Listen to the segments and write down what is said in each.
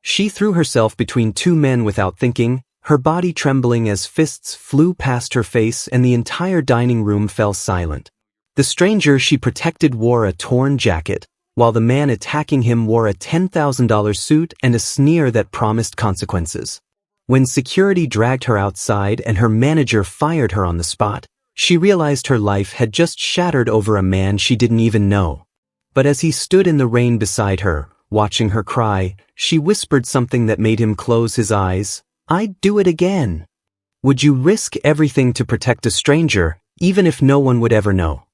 She threw herself between two men without thinking, her body trembling as fists flew past her face and the entire dining room fell silent. The stranger she protected wore a torn jacket, while the man attacking him wore a $10,000 suit and a sneer that promised consequences. When security dragged her outside and her manager fired her on the spot, she realized her life had just shattered over a man she didn't even know. But as he stood in the rain beside her, watching her cry, she whispered something that made him close his eyes. "I'd do it again." Would you risk everything to protect a stranger, even if no one would ever know?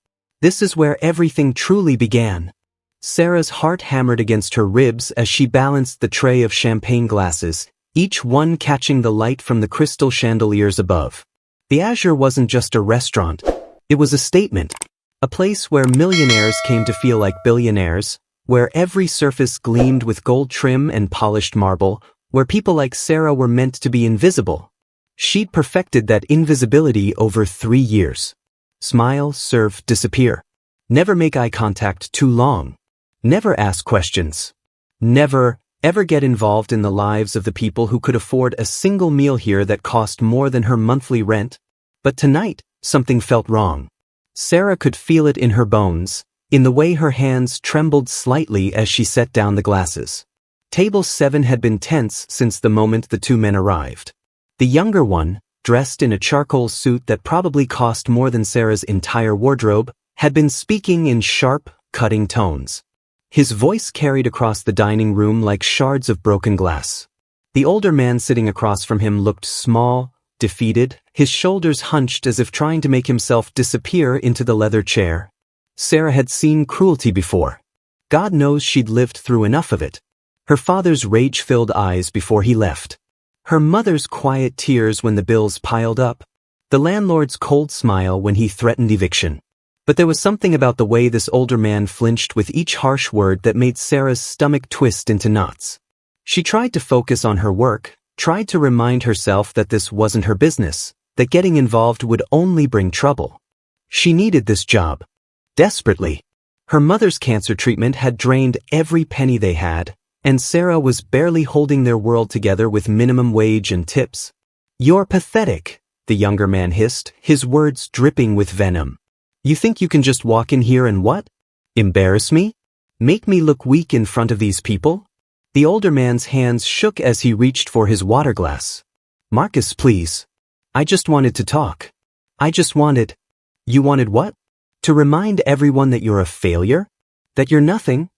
This is where everything truly began. Sarah's heart hammered against her ribs as she balanced the tray of champagne glasses, each one catching the light from the crystal chandeliers above. The Azure wasn't just a restaurant, it was a statement. A place where millionaires came to feel like billionaires, where every surface gleamed with gold trim and polished marble, where people like Sarah were meant to be invisible. She'd perfected that invisibility over 3 years. Smile, serve, disappear. Never make eye contact too long. Never ask questions. Never, ever get involved in the lives of the people who could afford a single meal here that cost more than her monthly rent. But tonight, something felt wrong. Sarah could feel it in her bones, in the way her hands trembled slightly as she set down the glasses. Table 7 had been tense since the moment the two men arrived. The younger one, dressed in a charcoal suit that probably cost more than Sarah's entire wardrobe, had been speaking in sharp, cutting tones. His voice carried across the dining room like shards of broken glass. The older man sitting across from him looked small, defeated, his shoulders hunched as if trying to make himself disappear into the leather chair. Sarah had seen cruelty before. God knows she'd lived through enough of it. Her father's rage-filled eyes before he left. Her mother's quiet tears when the bills piled up. The landlord's cold smile when he threatened eviction. But there was something about the way this older man flinched with each harsh word that made Sarah's stomach twist into knots. She tried to focus on her work, tried to remind herself that this wasn't her business, that getting involved would only bring trouble. She needed this job. Desperately. Her mother's cancer treatment had drained every penny they had, and Sarah was barely holding their world together with minimum wage and tips. "You're pathetic," the younger man hissed, his words dripping with venom. "You think you can just walk in here and what? Embarrass me? Make me look weak in front of these people?" The older man's hands shook as he reached for his water glass. "Marcus, please. I just wanted to talk. I just wanted..." "You wanted what? To remind everyone that you're a failure? That you're nothing?"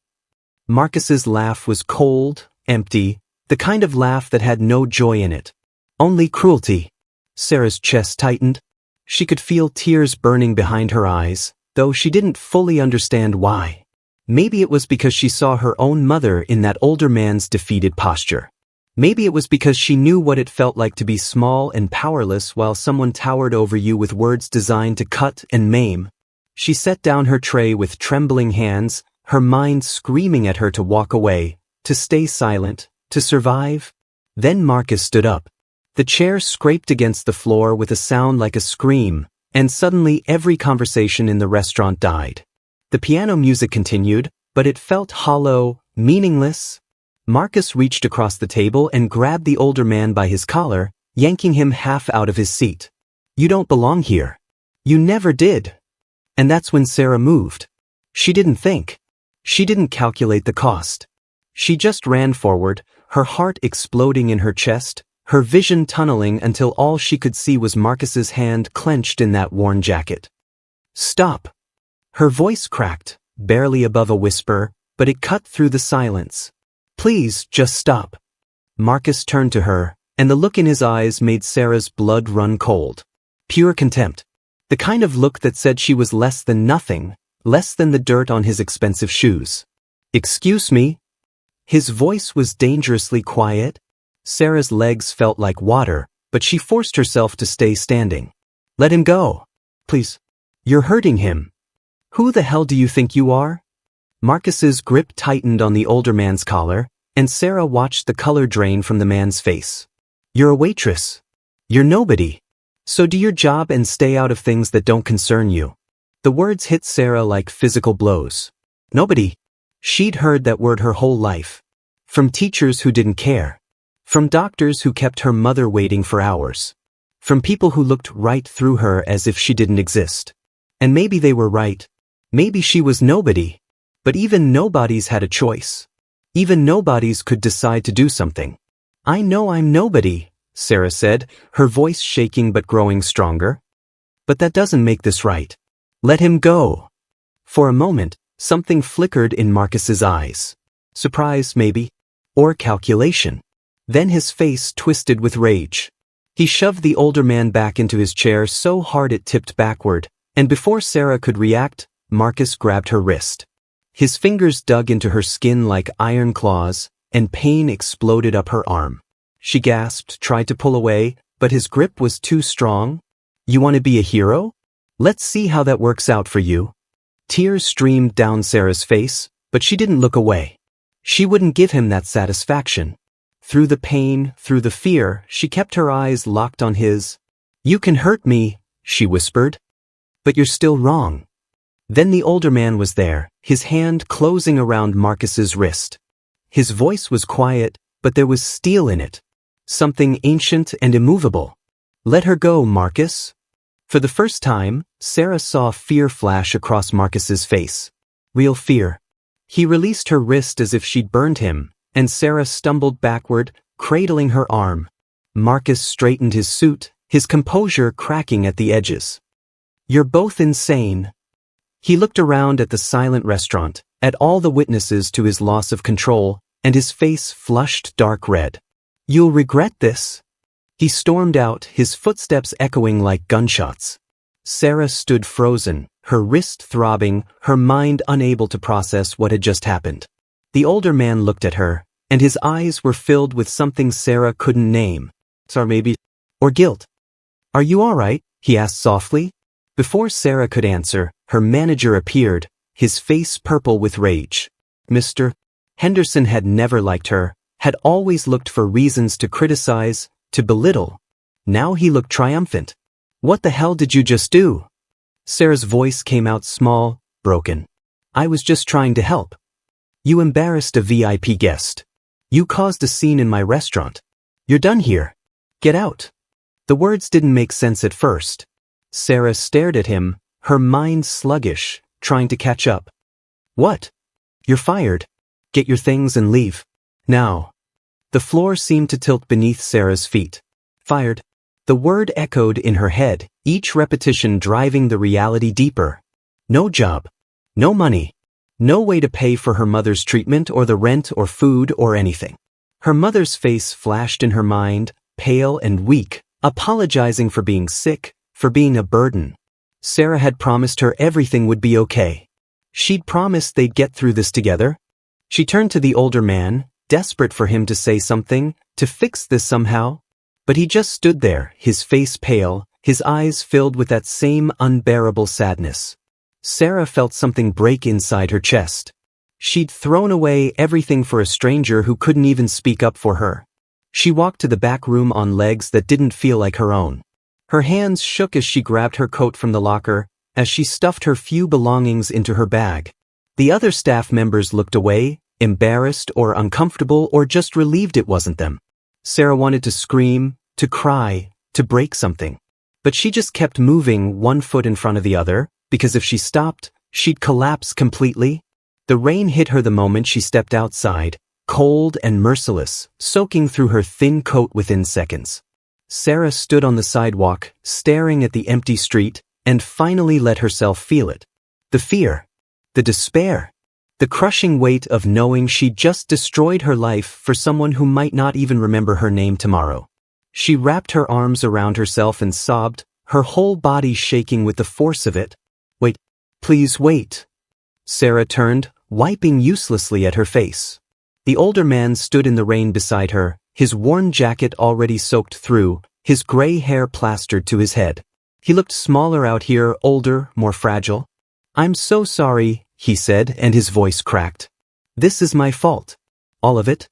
Marcus's laugh was cold, empty, the kind of laugh that had no joy in it. Only cruelty. Sarah's chest tightened. She could feel tears burning behind her eyes, though she didn't fully understand why. Maybe it was because she saw her own mother in that older man's defeated posture. Maybe it was because she knew what it felt like to be small and powerless while someone towered over you with words designed to cut and maim. She set down her tray with trembling hands, her mind screaming at her to walk away, to stay silent, to survive. Then Marcus stood up. The chair scraped against the floor with a sound like a scream, and suddenly every conversation in the restaurant died. The piano music continued, but it felt hollow, meaningless. Marcus reached across the table and grabbed the older man by his collar, yanking him half out of his seat. "You don't belong here. You never did." And that's when Sarah moved. She didn't think. She didn't calculate the cost. She just ran forward, her heart exploding in her chest, her vision tunneling until all she could see was Marcus's hand clenched in that worn jacket. "Stop." Her voice cracked, barely above a whisper, but it cut through the silence. "Please, just stop." Marcus turned to her, and the look in his eyes made Sarah's blood run cold. Pure contempt. The kind of look that said she was less than nothing, less than the dirt on his expensive shoes. "Excuse me?" His voice was dangerously quiet. Sarah's legs felt like water, but she forced herself to stay standing. "Let him go. Please. You're hurting him." "Who the hell do you think you are?" Marcus's grip tightened on the older man's collar, and Sarah watched the color drain from the man's face. "You're a waitress. You're nobody. So do your job and stay out of things that don't concern you." The words hit Sarah like physical blows. Nobody. She'd heard that word her whole life. From teachers who didn't care. From doctors who kept her mother waiting for hours. From people who looked right through her as if she didn't exist. And maybe they were right. Maybe she was nobody. But even nobodies had a choice. Even nobodies could decide to do something. I know I'm nobody, Sarah said, her voice shaking but growing stronger. But that doesn't make this right. Let him go. For a moment, something flickered in Marcus's eyes. Surprise, maybe. Or calculation. Then his face twisted with rage. He shoved the older man back into his chair so hard it tipped backward, and before Sarah could react, Marcus grabbed her wrist. His fingers dug into her skin like iron claws, and pain exploded up her arm. She gasped, tried to pull away, but his grip was too strong. You want to be a hero? Let's see how that works out for you. Tears streamed down Sarah's face, but she didn't look away. She wouldn't give him that satisfaction. Through the pain, through the fear, she kept her eyes locked on his. You can hurt me, she whispered. But you're still wrong. Then the older man was there, his hand closing around Marcus's wrist. His voice was quiet, but there was steel in it. Something ancient and immovable. Let her go, Marcus. For the first time, Sarah saw fear flash across Marcus's face. Real fear. He released her wrist as if she'd burned him, and Sarah stumbled backward, cradling her arm. Marcus straightened his suit, his composure cracking at the edges. You're both insane. He looked around at the silent restaurant, at all the witnesses to his loss of control, and his face flushed dark red. You'll regret this. He stormed out, his footsteps echoing like gunshots. Sarah stood frozen, her wrist throbbing, her mind unable to process what had just happened. The older man looked at her, and his eyes were filled with something Sarah couldn't name. Or guilt. Are you all right? He asked softly. Before Sarah could answer, her manager appeared, his face purple with rage. Mr. Henderson had never liked her, had always looked for reasons to criticize, to belittle. Now he looked triumphant. What the hell did you just do? Sarah's voice came out small, broken. I was just trying to help. You embarrassed a VIP guest. You caused a scene in my restaurant. You're done here. Get out. The words didn't make sense at first. Sarah stared at him, her mind sluggish, trying to catch up. What? You're fired. Get your things and leave. Now. The floor seemed to tilt beneath Sarah's feet. Fired. The word echoed in her head, each repetition driving the reality deeper. No job. No money. No way to pay for her mother's treatment or the rent or food or anything. Her mother's face flashed in her mind, pale and weak, apologizing for being sick, for being a burden. Sarah had promised her everything would be okay. She'd promised they'd get through this together. She turned to the older man, desperate for him to say something, to fix this somehow. But he just stood there, his face pale, his eyes filled with that same unbearable sadness. Sarah felt something break inside her chest. She'd thrown away everything for a stranger who couldn't even speak up for her. She walked to the back room on legs that didn't feel like her own. Her hands shook as she grabbed her coat from the locker, as she stuffed her few belongings into her bag. The other staff members looked away, embarrassed or uncomfortable or just relieved it wasn't them. Sarah wanted to scream, to cry, to break something. But she just kept moving one foot in front of the other, because if she stopped, she'd collapse completely. The rain hit her the moment she stepped outside, cold and merciless, soaking through her thin coat within seconds. Sarah stood on the sidewalk, staring at the empty street, and finally let herself feel it. The fear. The despair. The crushing weight of knowing she'd just destroyed her life for someone who might not even remember her name tomorrow. She wrapped her arms around herself and sobbed, her whole body shaking with the force of it. Wait, please wait. Sarah turned, wiping uselessly at her face. The older man stood in the rain beside her, his worn jacket already soaked through, his gray hair plastered to his head. He looked smaller out here, older, more fragile. I'm so sorry, he said, and his voice cracked. This is my fault. All of it?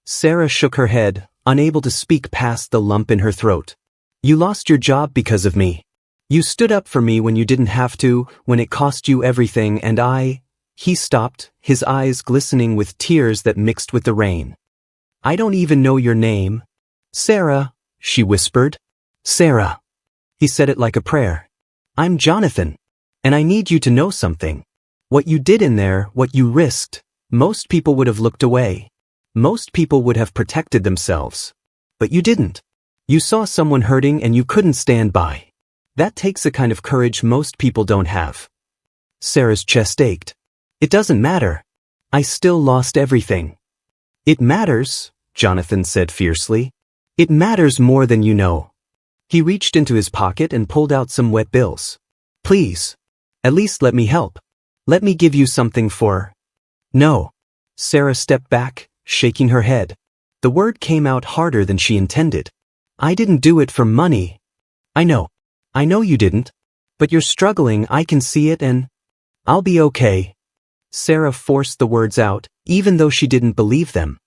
Sarah shook her head, unable to speak past the lump in her throat. You lost your job because of me. You stood up for me when you didn't have to, when it cost you everything, and I... He stopped, his eyes glistening with tears that mixed with the rain. I don't even know your name. Sarah, she whispered. Sarah. He said it like a prayer. I'm Jonathan. And I need you to know something. What you did in there, what you risked, most people would have looked away. Most people would have protected themselves. But you didn't. You saw someone hurting and you couldn't stand by. That takes a kind of courage most people don't have. Sarah's chest ached. It doesn't matter. I still lost everything. It matters, Jonathan said fiercely. It matters more than you know. He reached into his pocket and pulled out some wet bills. Please. At least let me help. Let me give you something for... No. Sarah stepped back, shaking her head. The word came out harder than she intended. I didn't do it for money. I know you didn't. But you're struggling, I can see it, and... I'll be okay. Sarah forced the words out, even though she didn't believe them.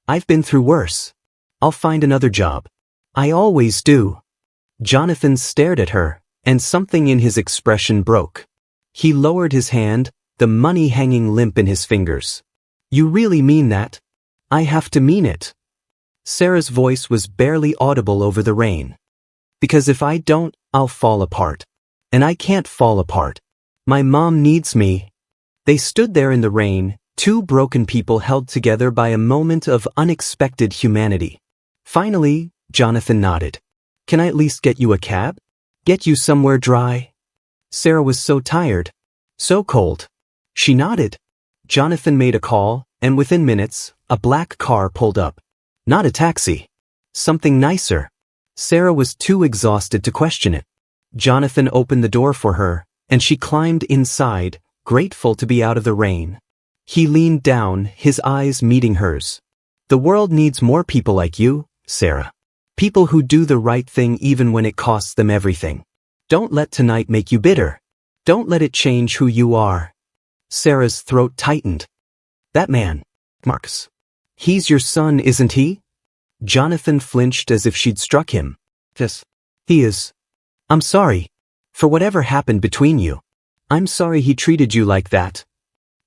I've been through worse. I'll find another job. I always do. Jonathan stared at her, and something in his expression broke. He lowered his hand, the money hanging limp in his fingers. You really mean that? I have to mean it. Sarah's voice was barely audible over the rain. Because if I don't, I'll fall apart. And I can't fall apart. My mom needs me. They stood there in the rain, two broken people held together by a moment of unexpected humanity. Finally, Jonathan nodded. Can I at least get you a cab? Get you somewhere dry? Sarah was so tired. So cold. She nodded. Jonathan made a call, and within minutes, a black car pulled up. Not a taxi. Something nicer. Sarah was too exhausted to question it. Jonathan opened the door for her, and she climbed inside, grateful to be out of the rain. He leaned down, his eyes meeting hers. The world needs more people like you, Sarah. People who do the right thing even when it costs them everything. Don't let tonight make you bitter. Don't let it change who you are. Sarah's throat tightened. That man, Marcus. He's your son, isn't he? Jonathan flinched as if she'd struck him. Yes. He is. I'm sorry. For whatever happened between you. I'm sorry he treated you like that.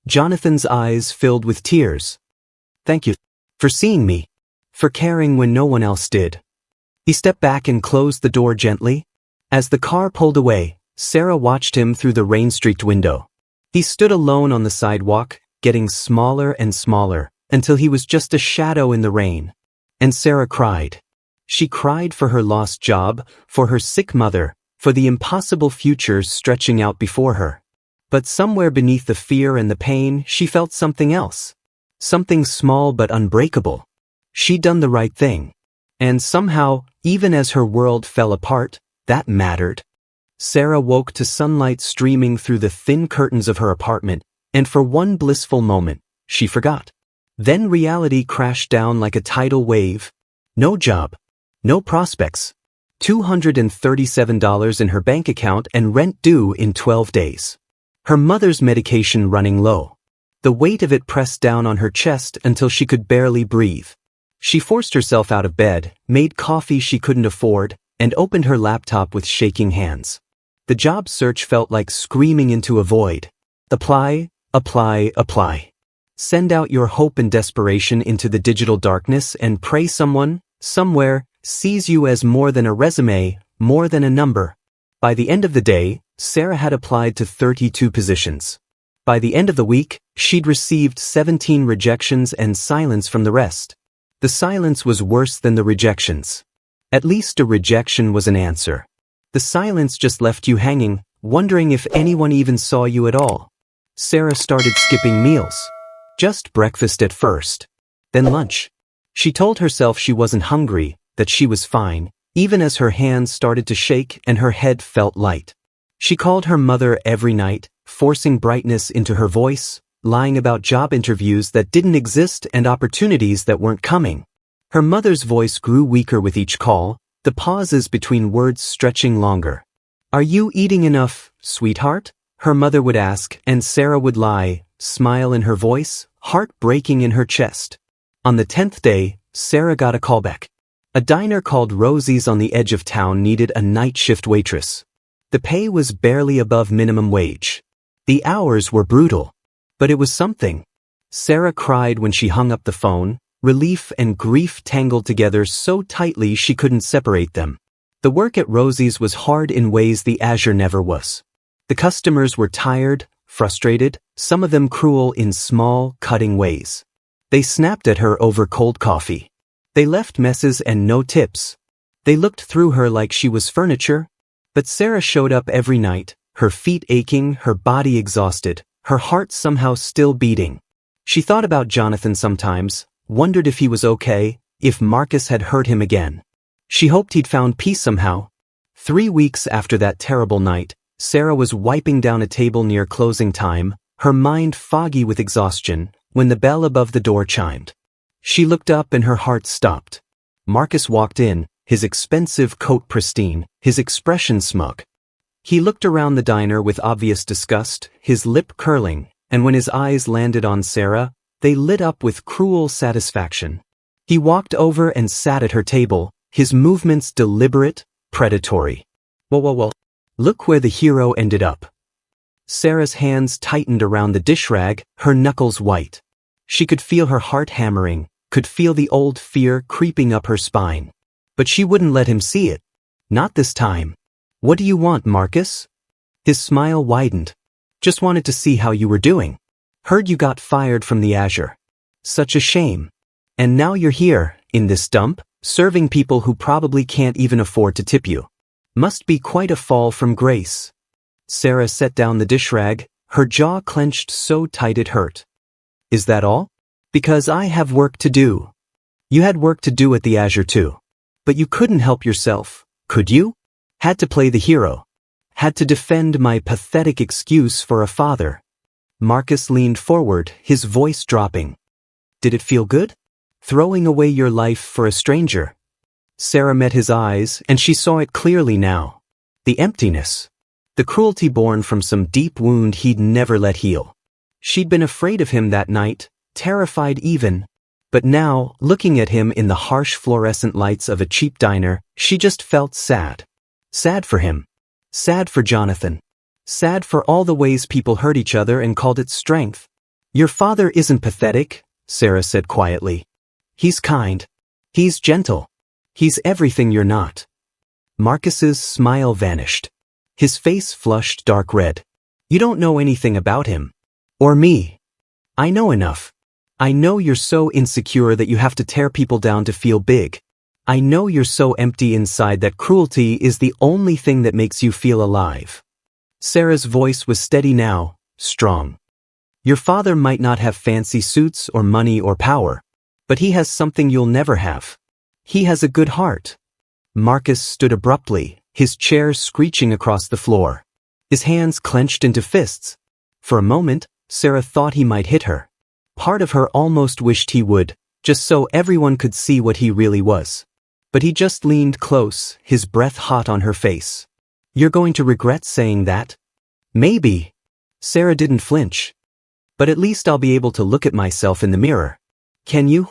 Jonathan's eyes filled with tears. Thank you. For seeing me. For caring when no one else did. He stepped back and closed the door gently. As the car pulled away, Sarah watched him through the rain-streaked window. He stood alone on the sidewalk, getting smaller and smaller, until he was just a shadow in the rain. And Sarah cried. She cried for her lost job, for her sick mother, for the impossible future stretching out before her. But somewhere beneath the fear and the pain, she felt something else. Something small but unbreakable. She'd done the right thing. And somehow, even as her world fell apart, that mattered. Sarah woke to sunlight streaming through the thin curtains of her apartment, and for one blissful moment, she forgot. Then reality crashed down like a tidal wave. No job. No prospects. $237 in her bank account and rent due in 12 days. Her mother's medication running low. The weight of it pressed down on her chest until she could barely breathe. She forced herself out of bed, made coffee she couldn't afford, and opened her laptop with shaking hands. The job search felt like screaming into a void. Apply, apply, apply. Send out your hope and desperation into the digital darkness and pray someone, somewhere, sees you as more than a resume, more than a number. By the end of the day, Sarah had applied to 32 positions. By the end of the week, she'd received 17 rejections and silence from the rest. The silence was worse than the rejections. At least a rejection was an answer. The silence just left you hanging, wondering if anyone even saw you at all. Sarah started skipping meals. Just breakfast at first. Then lunch. She told herself she wasn't hungry, that she was fine, even as her hands started to shake and her head felt light. She called her mother every night, forcing brightness into her voice, lying about job interviews that didn't exist and opportunities that weren't coming. Her mother's voice grew weaker with each call, the pauses between words stretching longer. Are you eating enough, sweetheart? Her mother would ask, and Sarah would lie, smile in her voice, heart breaking in her chest. On the 10th day, Sarah got a callback. A diner called Rosie's on the edge of town needed a night shift waitress. The pay was barely above minimum wage. The hours were brutal. But it was something. Sarah cried when she hung up the phone, Relief and grief tangled together so tightly she couldn't separate them. The work at Rosie's was hard in ways the Azure never was. The customers were tired, frustrated, some of them cruel in small, cutting ways. They snapped at her over cold coffee. They left messes and no tips. They looked through her like she was furniture. But Sarah showed up every night, her feet aching, her body exhausted, her heart somehow still beating. She thought about Jonathan sometimes, wondered if he was okay, if Marcus had hurt him again. She hoped he'd found peace somehow. 3 weeks after that terrible night, Sarah was wiping down a table near closing time, her mind foggy with exhaustion, when the bell above the door chimed. She looked up and her heart stopped. Marcus walked in, his expensive coat pristine, his expression smug. He looked around the diner with obvious disgust, his lip curling, and when his eyes landed on Sarah, they lit up with cruel satisfaction. He walked over and sat at her table, his movements deliberate, predatory. Whoa. Look where the hero ended up. Sarah's hands tightened around the dish rag, her knuckles white. She could feel her heart hammering, could feel the old fear creeping up her spine. But she wouldn't let him see it. Not this time. What do you want, Marcus? His smile widened. Just wanted to see how you were doing. Heard you got fired from the Azure. Such a shame. And now you're here, in this dump, serving people who probably can't even afford to tip you. Must be quite a fall from grace. Sarah set down the dish rag, her jaw clenched so tight it hurt. Is that all? Because I have work to do. You had work to do at the Azure too. But you couldn't help yourself, could you? Had to play the hero. Had to defend my pathetic excuse for a father. Marcus leaned forward, his voice dropping. Did it feel good? Throwing away your life for a stranger? Sarah met his eyes, and she saw it clearly now. The emptiness. The cruelty born from some deep wound he'd never let heal. She'd been afraid of him that night, terrified even. But now, looking at him in the harsh fluorescent lights of a cheap diner, she just felt sad. Sad for him. Sad for Jonathan. Sad for all the ways people hurt each other and called it strength. Your father isn't pathetic, Sarah said quietly. He's kind. He's gentle. He's everything you're not. Marcus's smile vanished. His face flushed dark red. You don't know anything about him. Or me. I know enough. I know you're so insecure that you have to tear people down to feel big. I know you're so empty inside that cruelty is the only thing that makes you feel alive. Sarah's voice was steady now, strong. Your father might not have fancy suits or money or power, but he has something you'll never have. He has a good heart. Marcus stood abruptly, his chair screeching across the floor. His hands clenched into fists. For a moment, Sarah thought he might hit her. Part of her almost wished he would, just so everyone could see what he really was. But he just leaned close, his breath hot on her face. You're going to regret saying that? Maybe. Sarah didn't flinch. But at least I'll be able to look at myself in the mirror. Can you?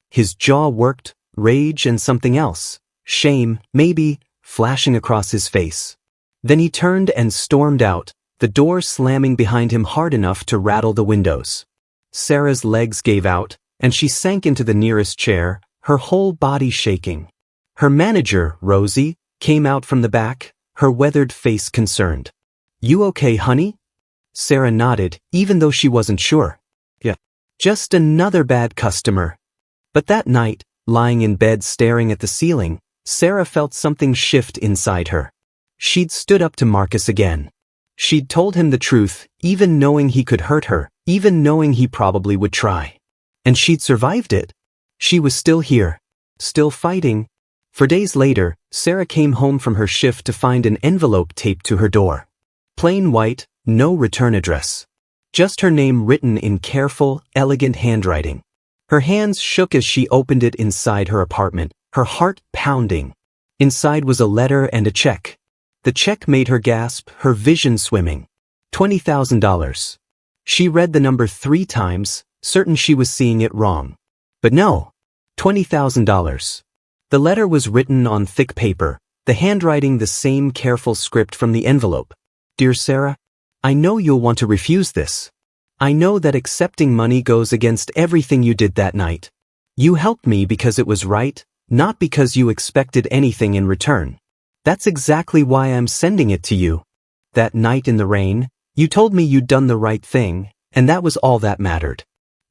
His jaw worked, rage and something else, shame, maybe, flashing across his face. Then he turned and stormed out, the door slamming behind him hard enough to rattle the windows. Sarah's legs gave out, and she sank into the nearest chair, her whole body shaking. Her manager, Rosie, came out from the back, her weathered face concerned. You okay, honey? Sarah nodded, even though she wasn't sure. Yeah. Just another bad customer. But that night, lying in bed staring at the ceiling, Sarah felt something shift inside her. She'd stood up to Marcus again. She'd told him the truth, even knowing he could hurt her, even knowing he probably would try. And she'd survived it. She was still here, still fighting. For days later, Sarah came home from her shift to find an envelope taped to her door. Plain white, no return address. Just her name written in careful, elegant handwriting. Her hands shook as she opened it inside her apartment, her heart pounding. Inside was a letter and a check. The check made her gasp, her vision swimming. $20,000. She read the number 3 times, certain she was seeing it wrong. But no. $20,000. The letter was written on thick paper, the handwriting the same careful script from the envelope. Dear Sarah, I know you'll want to refuse this. I know that accepting money goes against everything you did that night. You helped me because it was right, not because you expected anything in return. That's exactly why I'm sending it to you. That night in the rain, you told me you'd done the right thing, and that was all that mattered.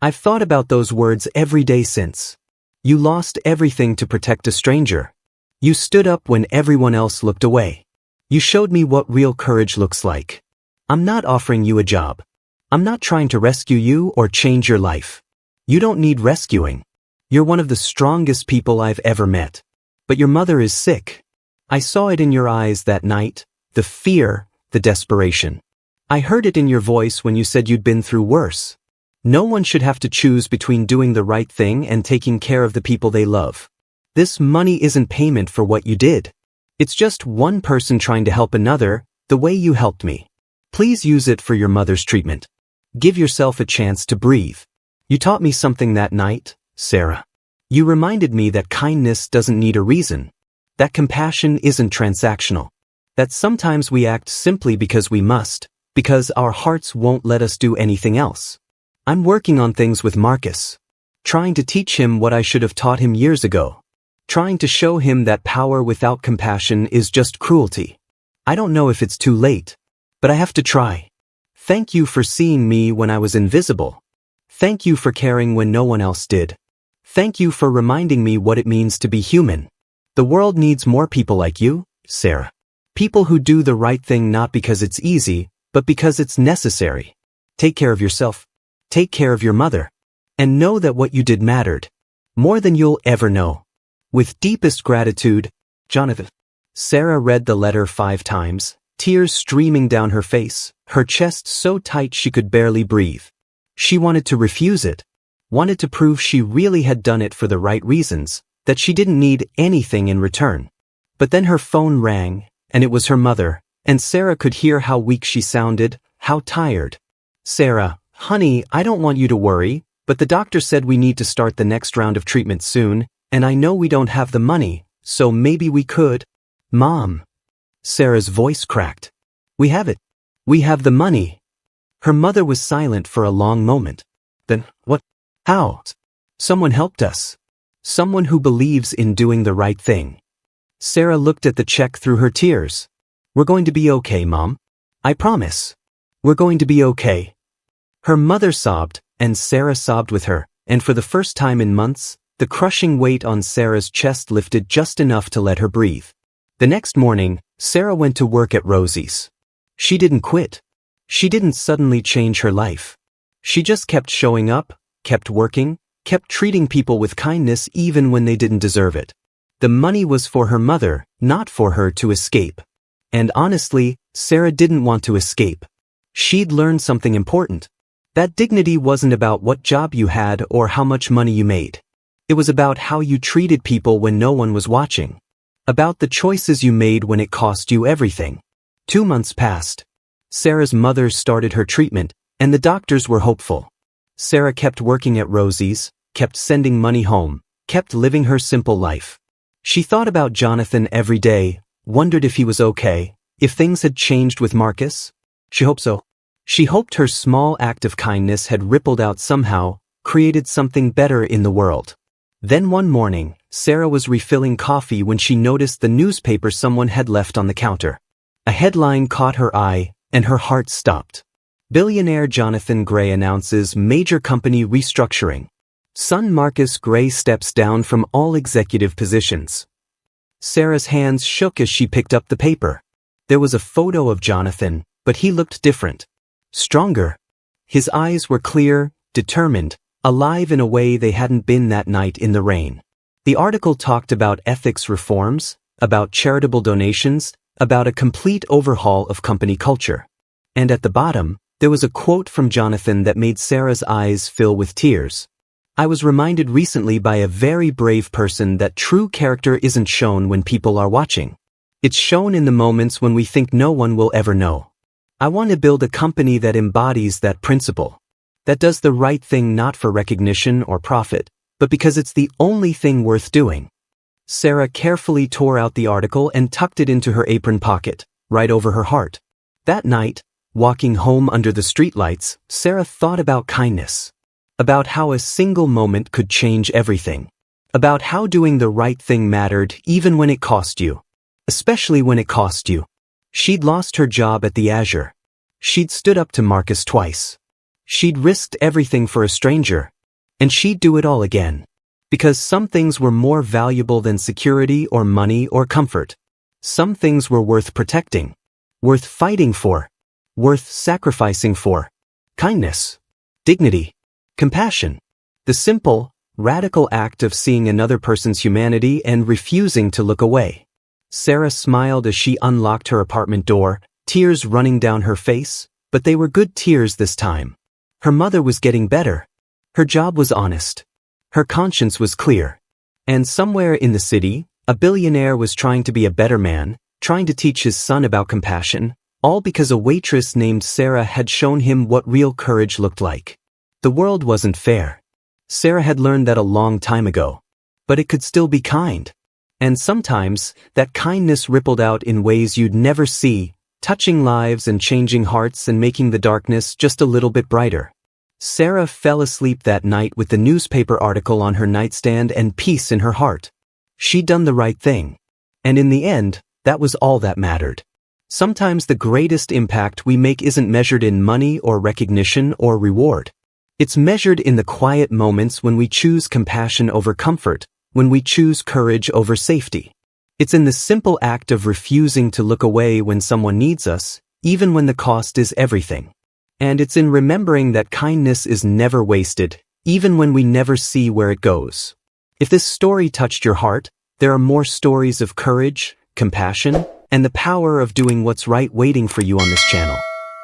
I've thought about those words every day since. You lost everything to protect a stranger. You stood up when everyone else looked away. You showed me what real courage looks like. I'm not offering you a job. I'm not trying to rescue you or change your life. You don't need rescuing. You're one of the strongest people I've ever met. But your mother is sick. I saw it in your eyes that night, the fear, the desperation. I heard it in your voice when you said you'd been through worse. No one should have to choose between doing the right thing and taking care of the people they love. This money isn't payment for what you did. It's just one person trying to help another, the way you helped me. Please use it for your mother's treatment. Give yourself a chance to breathe. You taught me something that night, Sarah. You reminded me that kindness doesn't need a reason. That compassion isn't transactional. That sometimes we act simply because we must, because our hearts won't let us do anything else. I'm working on things with Marcus. Trying to teach him what I should have taught him years ago. Trying to show him that power without compassion is just cruelty. I don't know if it's too late, but I have to try. Thank you for seeing me when I was invisible. Thank you for caring when no one else did. Thank you for reminding me what it means to be human. The world needs more people like you, Sarah. People who do the right thing not because it's easy, but because it's necessary. Take care of yourself. Take care of your mother. And know that what you did mattered. More than you'll ever know. With deepest gratitude, Jonathan. Sarah read the letter 5 times, tears streaming down her face, her chest so tight she could barely breathe. She wanted to refuse it. Wanted to prove she really had done it for the right reasons, that she didn't need anything in return. But then her phone rang, and it was her mother, and Sarah could hear how weak she sounded, how tired. Sarah, honey, I don't want you to worry, but the doctor said we need to start the next round of treatment soon, and I know we don't have the money, so maybe we could. Mom. Sarah's voice cracked. We have it. We have the money. Her mother was silent for a long moment. Then, what? How? Someone helped us. Someone who believes in doing the right thing. Sarah looked at the check through her tears. We're going to be okay, Mom. I promise. We're going to be okay. Her mother sobbed, and Sarah sobbed with her, and for the first time in months, the crushing weight on Sarah's chest lifted just enough to let her breathe. The next morning, Sarah went to work at Rosie's. She didn't quit. She didn't suddenly change her life. She just kept showing up, kept working, kept treating people with kindness even when they didn't deserve it. The money was for her mother, not for her to escape. And honestly, Sarah didn't want to escape. She'd learned something important. That dignity wasn't about what job you had or how much money you made. It was about how you treated people when no one was watching. About the choices you made when it cost you everything. 2 months passed. Sarah's mother started her treatment, and the doctors were hopeful. Sarah kept working at Rosie's, kept sending money home, kept living her simple life. She thought about Jonathan every day, wondered if he was okay, if things had changed with Marcus. She hoped so. She hoped her small act of kindness had rippled out somehow, created something better in the world. Then one morning, Sarah was refilling coffee when she noticed the newspaper someone had left on the counter. A headline caught her eye, and her heart stopped. Billionaire Jonathan Gray announces major company restructuring. Son Marcus Gray steps down from all executive positions. Sarah's hands shook as she picked up the paper. There was a photo of Jonathan, but he looked different. Stronger. His eyes were clear, determined, alive in a way they hadn't been that night in the rain. The article talked about ethics reforms, about charitable donations, about a complete overhaul of company culture. And at the bottom, there was a quote from Jonathan that made Sarah's eyes fill with tears. I was reminded recently by a very brave person that true character isn't shown when people are watching. It's shown in the moments when we think no one will ever know. I want to build a company that embodies that principle. That does the right thing not for recognition or profit, but because it's the only thing worth doing. Sarah carefully tore out the article and tucked it into her apron pocket, right over her heart. That night, walking home under the streetlights, Sarah thought about kindness. about how a single moment could change everything, about how doing the right thing mattered even when it cost you, especially when it cost you. She'd lost her job at the Azure. She'd stood up to Marcus twice. She'd risked everything for a stranger. And she'd do it all again. Because some things were more valuable than security or money or comfort. Some things were worth protecting, worth fighting for, worth sacrificing for. Kindness, dignity, compassion. The simple, radical act of seeing another person's humanity and refusing to look away. Sarah smiled as she unlocked her apartment door, tears running down her face, but they were good tears this time. Her mother was getting better. Her job was honest. Her conscience was clear. And somewhere in the city, a billionaire was trying to be a better man, trying to teach his son about compassion, all because a waitress named Sarah had shown him what real courage looked like. The world wasn't fair. Sarah had learned that a long time ago. But it could still be kind. And sometimes, that kindness rippled out in ways you'd never see, touching lives and changing hearts and making the darkness just a little bit brighter. Sarah fell asleep that night with the newspaper article on her nightstand and peace in her heart. She'd done the right thing. And in the end, that was all that mattered. Sometimes the greatest impact we make isn't measured in money or recognition or reward. It's measured in the quiet moments when we choose compassion over comfort, when we choose courage over safety. It's in the simple act of refusing to look away when someone needs us, even when the cost is everything. And it's in remembering that kindness is never wasted, even when we never see where it goes. If this story touched your heart, there are more stories of courage, compassion, and the power of doing what's right waiting for you on this channel.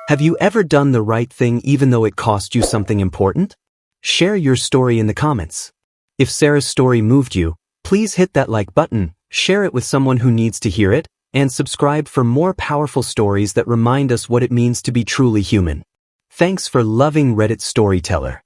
Have you ever done the right thing even though it cost you something important? Share your story in the comments. If Sarah's story moved you, please hit that like button, share it with someone who needs to hear it, and subscribe for more powerful stories that remind us what it means to be truly human. Thanks for loving Reddit Storyteller.